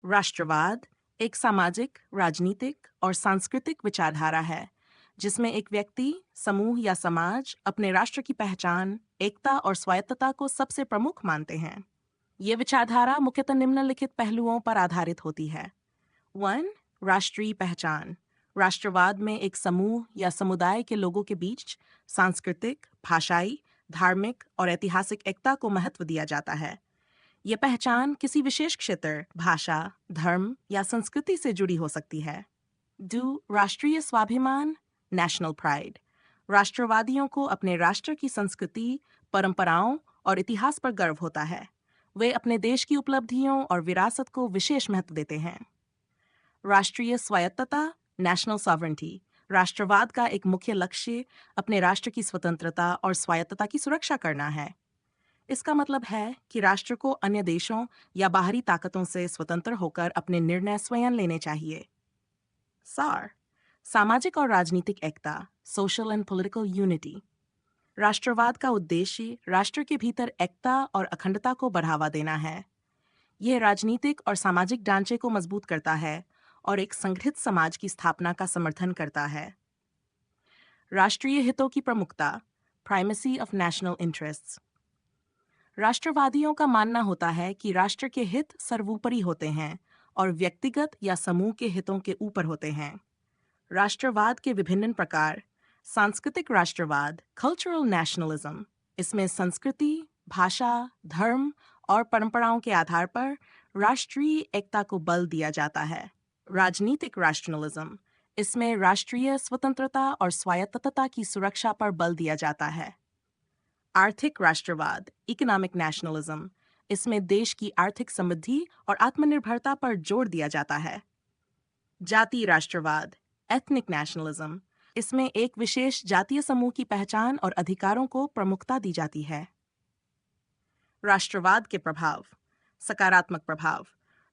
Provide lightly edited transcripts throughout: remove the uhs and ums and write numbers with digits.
राष्ट्रवाद एक सामाजिक, राजनीतिक और सांस्कृतिक विचारधारा है जिसमें एक व्यक्ति, समूह या समाज अपने राष्ट्र की पहचान, एकता और स्वायत्तता को सबसे प्रमुख मानते हैं। ये विचारधारा मुख्यतः निम्नलिखित पहलुओं पर आधारित होती है। 1. राष्ट्रीय पहचान। राष्ट्रवाद में एक समूह या समुदाय के लोगों के बीच सांस्कृतिक, भाषाई, धार्मिक और ऐतिहासिक एकता को महत्व दिया जाता है। ये पहचान किसी विशेष क्षेत्र, भाषा, धर्म या संस्कृति से जुड़ी हो सकती है। 2. राष्ट्रीय स्वाभिमान, नेशनल प्राइड। राष्ट्रवादियों को अपने राष्ट्र की संस्कृति, परंपराओं और इतिहास पर गर्व होता है। वे अपने देश की उपलब्धियों और विरासत को विशेष महत्व देते हैं। राष्ट्रीय स्वायत्तता, नेशनल सॉवरेंटी। राष्ट्रवाद का एक मुख्य लक्ष्य अपने राष्ट्र की स्वतंत्रता और स्वायत्तता की सुरक्षा करना है। इसका मतलब है कि राष्ट्र को अन्य देशों या बाहरी ताकतों से स्वतंत्र होकर अपने निर्णय स्वयं लेने चाहिए। सार, सामाजिक और राजनीतिक एकता, सोशल एंड पॉलिटिकल यूनिटी। राष्ट्रवाद का उद्देश्य राष्ट्र के भीतर एकता और अखंडता को बढ़ावा देना है। यह राजनीतिक और सामाजिक ढांचे को मजबूत करता है और एक संगठित समाज की स्थापना का समर्थन करता है। राष्ट्रीय हितों की प्रमुखता, प्राइमेसी ऑफ नेशनल इंटरेस्ट्स। राष्ट्रवादियों का मानना होता है कि राष्ट्र के हित सर्वोपरि होते हैं और व्यक्तिगत या समूह के हितों के ऊपर होते हैं। राष्ट्रवाद के विभिन्न प्रकार। सांस्कृतिक राष्ट्रवाद, कल्चरल नेशनलिज्म। इसमें संस्कृति, भाषा, धर्म और परंपराओं के आधार पर राष्ट्रीय एकता को बल दिया जाता है। राजनीतिक राष्ट्रलिज्म। इसमें राष्ट्रीय स्वतंत्रता और स्वायत्तता की सुरक्षा पर बल दिया जाता है। आर्थिक राष्ट्रवाद, इकोनॉमिक नेशनलिज्म। इसमें देश की आर्थिक समृद्धि और आत्मनिर्भरता पर जोर दिया जाता है। जातीय राष्ट्रवाद, एथनिक नेशनलिज्म। इसमें एक विशेष जातीय समूह की पहचान और अधिकारों को प्रमुखता दी जाती है। राष्ट्रवाद के प्रभाव। सकारात्मक प्रभाव।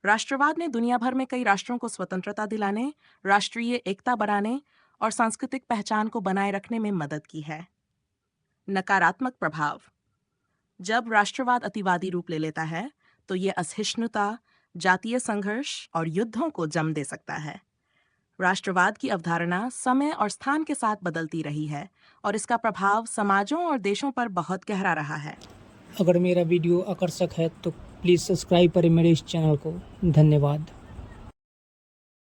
राष्ट्रवाद ने दुनिया भर में कई राष्ट्रों को स्वतंत्रता दिलाने, राष्ट्रीय एकता बढ़ाने और सांस्कृतिक पहचान को बनाए रखने में मदद की है। नकारात्मक प्रभाव। जब राष्ट्रवाद अतिवादी रूप ले लेता है तो ये असहिष्णुता, जातीय संघर्ष और युद्धों को जन्म दे सकता है। राष्ट्रवाद की अवधारणा समय और स्थान के साथ बदलती रही है और इसका प्रभाव समाजों और देशों पर बहुत गहरा रहा है। अगर मेरा वीडियो आकर्षक है तो प्लीज़ सब्सक्राइब करें मेरे इस चैनल को। धन्यवाद।